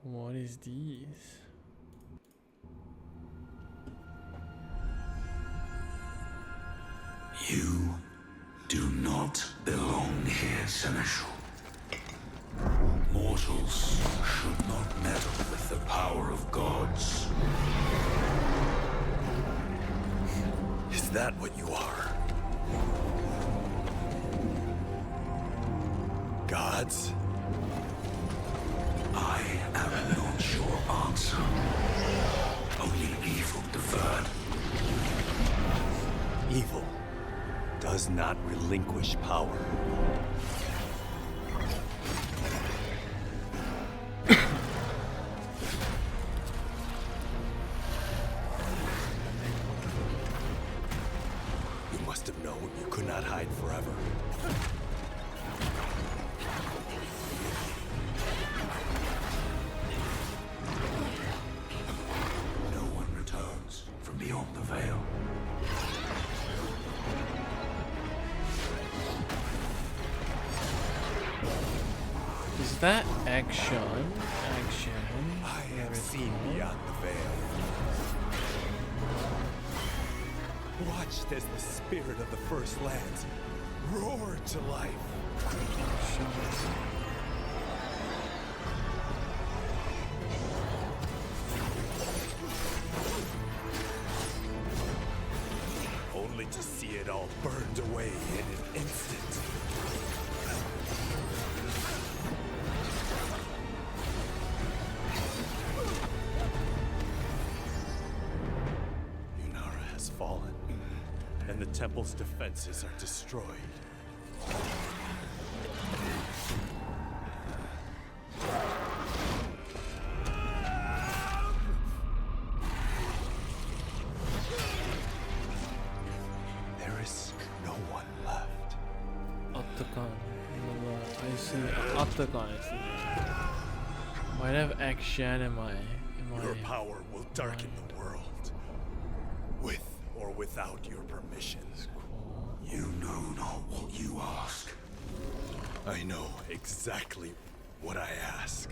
What is these? You do not belong here, Seneschal. Mortals should not meddle with the power of gods. Is that what you are? Gods? I am not your answer. Only evil deferred. Evil does not relinquish power. You must have known you could not hide forever. No one returns from beyond the veil. Is that action? Action. I have seen beyond the veil. Watched as the spirit of the First Lands roared to life. Only to see it all burned away in an instant. Unara has fallen, and the temple's defenses are destroyed. There is no one left. Atakan. I see. Atakan. I see. Might have action in my. Your power will darken the world, with or without your permission. You know not what you ask. I know exactly what I ask.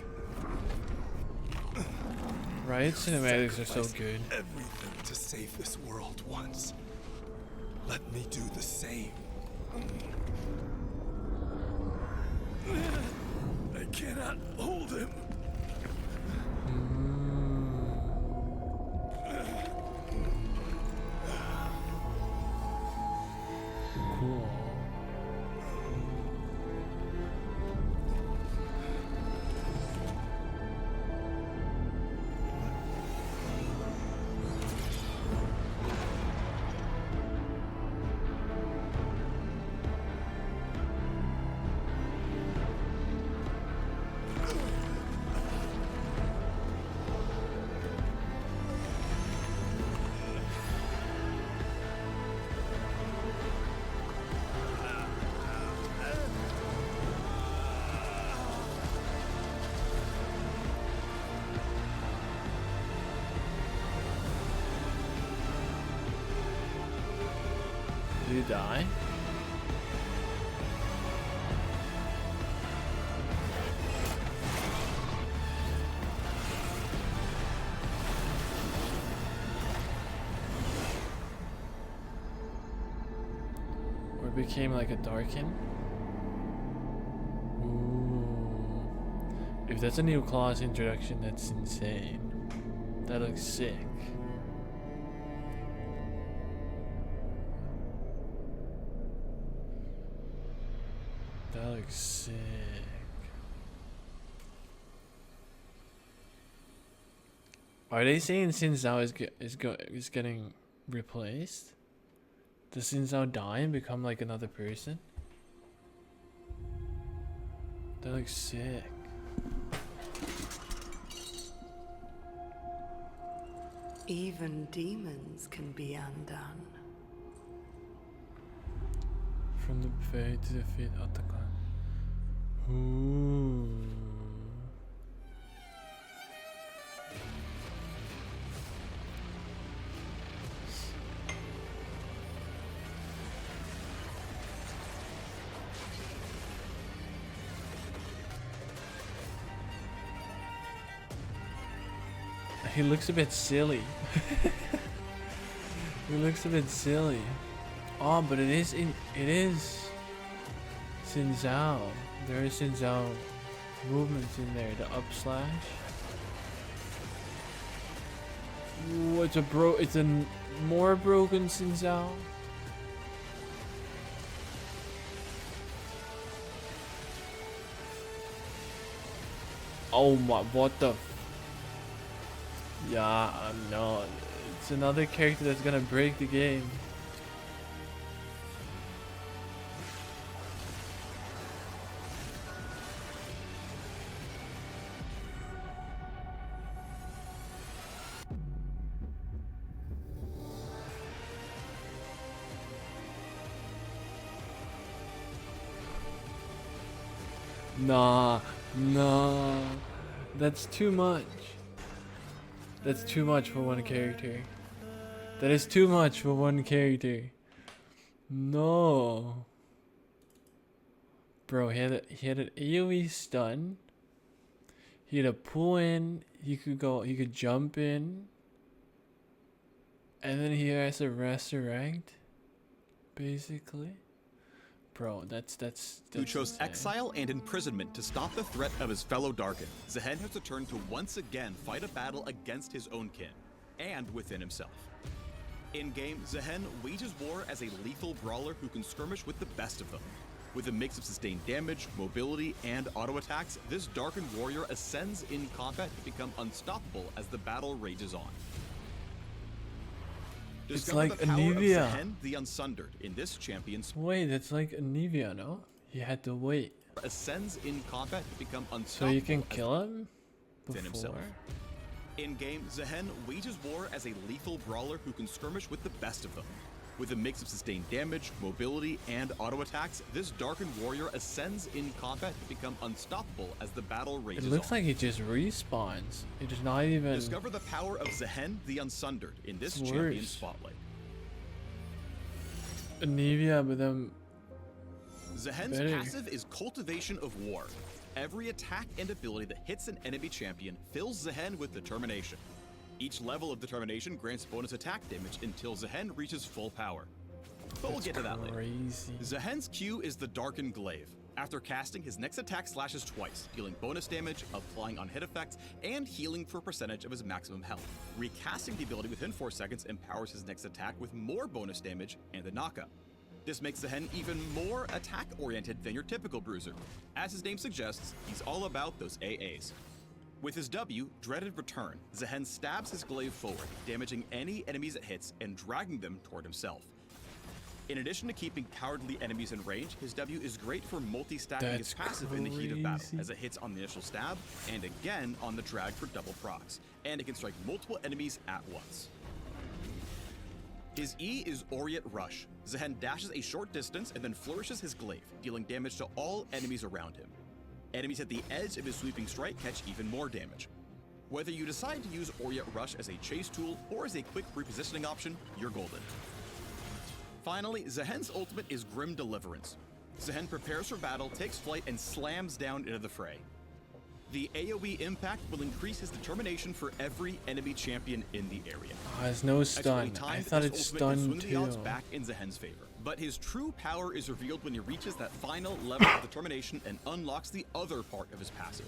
Riot cinematics are so Sacrifice good. Everything to save this world once. Let me do the same. I cannot hold him. Cool. Did he die? Or became like a Darkin? Ooh. If that's a new class introduction, that's insane. That looks sick. That looks sick. Are they saying Sin Zhao is getting replaced? Does Sin Zhao die and become like another person? That looks sick. Even demons can be undone. From the buffet to defeat Atakan. Ooh. he looks a bit silly. He looks a bit silly. Oh, but it is Xin Zhao. There is Xin Zhao movements in there. The up slash. Ooh, it's a more broken Xin Zhao. Oh my, what the? Yeah, no. It's another character that's gonna break the game. Nah, that's too much. That's too much for one character. That is too much for one character. No. Bro, he had an AoE stun. He had a pull in. He could jump in. And then he has a resurrect. Basically. Bro, that's who chose insane. exile and imprisonment to stop the threat of his fellow Darkin. Zaahen has returned to once again fight a battle against his own kin, and within himself. In-game, Zaahen wages war as a lethal brawler who can skirmish with the best of them. With a mix of sustained damage, mobility, and auto attacks, this Darkin warrior ascends in combat to become unstoppable as the battle rages on. It's Discover like the power Anivia. of Zaahen, the Unsundered, in this champion's Wait, it's like Anivia, no? He had to wait. ascends in combat to become So unstoppable. you can as kill him within himself. before? In-game, Zaahen wages war as a lethal brawler who can skirmish with the best of them. With a mix of sustained damage, mobility, and auto attacks, this Darkin warrior ascends in combat to become unstoppable as the battle It rages looks on. like he just respawns. It is not even. Discover the power of Zaahen, the Unsundered, in this It's champion worse. spotlight. Anivia, but then Zahen's better. passive is Cultivation of War. Every attack and ability that hits an enemy champion fills Zaahen with determination. Each level of determination grants bonus attack damage until Zaahen reaches full power. But we'll get to that later. crazy. Zahen's Q is the Darkin Glaive. After casting, his next attack slashes twice, dealing bonus damage, applying on-hit effects, and healing for a percentage of his maximum health. Recasting the ability within 4 seconds empowers his next attack with more bonus damage and a knockup. This makes Zaahen even more attack-oriented than your typical bruiser. As his name suggests, he's all about those AAs. With his W, Dreaded Return, Zaahen stabs his glaive forward, damaging any enemies it hits and dragging them toward himself. In addition to keeping cowardly enemies in range, his W is great for multi-stacking his That's passive in the heat of battle, crazy. as it hits on the initial stab, and again on the drag for double procs, and it can strike multiple enemies at once. His E is Orient Rush. Zaahen dashes a short distance and then flourishes his glaive, dealing damage to all enemies around him. Enemies at the edge of his sweeping strike catch even more damage. Whether you decide to use Orient Rush as a chase tool or as a quick repositioning option, you're golden. Finally, Zaahen's ultimate is Grim Deliverance. Zaahen prepares for battle, takes flight, and slams down into the fray. The AoE impact will increase his determination for every enemy champion in the area. Oh, it's no stun. Expertly I timed, thought this it ultimate will stunned swing the odds too. back in Zahen's favor. But his true power is revealed when he reaches that final level of determination and unlocks the other part of his passive.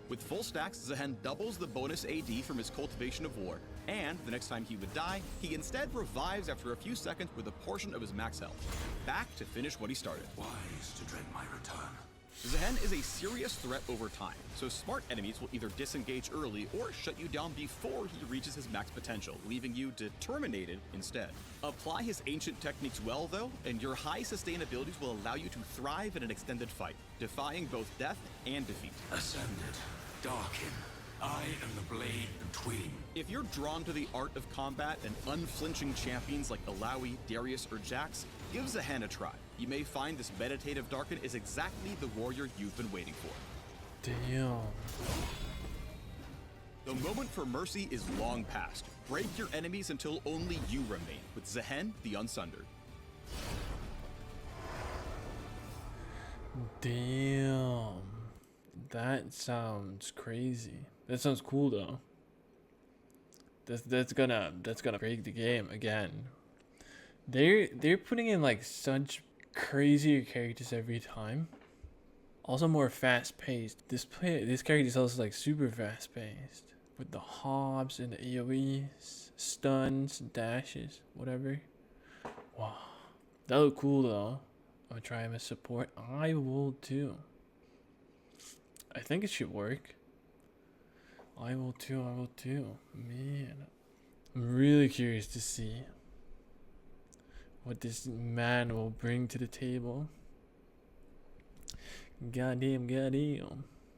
With full stacks, Zaahen doubles the bonus AD from his Cultivation of War, and the next time he would die, he instead revives after a few seconds with a portion of his max health, back to finish what he started. Wise to dread my return. Zaahen is a serious threat over time, so smart enemies will either disengage early or shut you down before he reaches his max potential, leaving you determinated instead. Apply his ancient techniques well though, and your high sustain abilities will allow you to thrive in an extended fight, defying both death and defeat. Ascended, Darkin. I am the blade between. If you're drawn to the art of combat and unflinching champions like Alawi, Darius, or Jax, give Zaahen a try. You may find this meditative Darkin is exactly the warrior you've been waiting for. Damn. The moment for mercy is long past. Break your enemies until only you remain, with Zaahen, the Unsundered. Damn. That sounds crazy. That sounds cool though. That's gonna break the game again. They're putting in like such crazier characters every time. Also more fast paced. This character is also like super fast paced with the hops and the AoEs, stuns, dashes, whatever. Wow, that look cool though. I'm gonna try him as support. I will too. I think it should work. I will too. Man, I'm really curious to see what this man will bring to the table. Goddamn.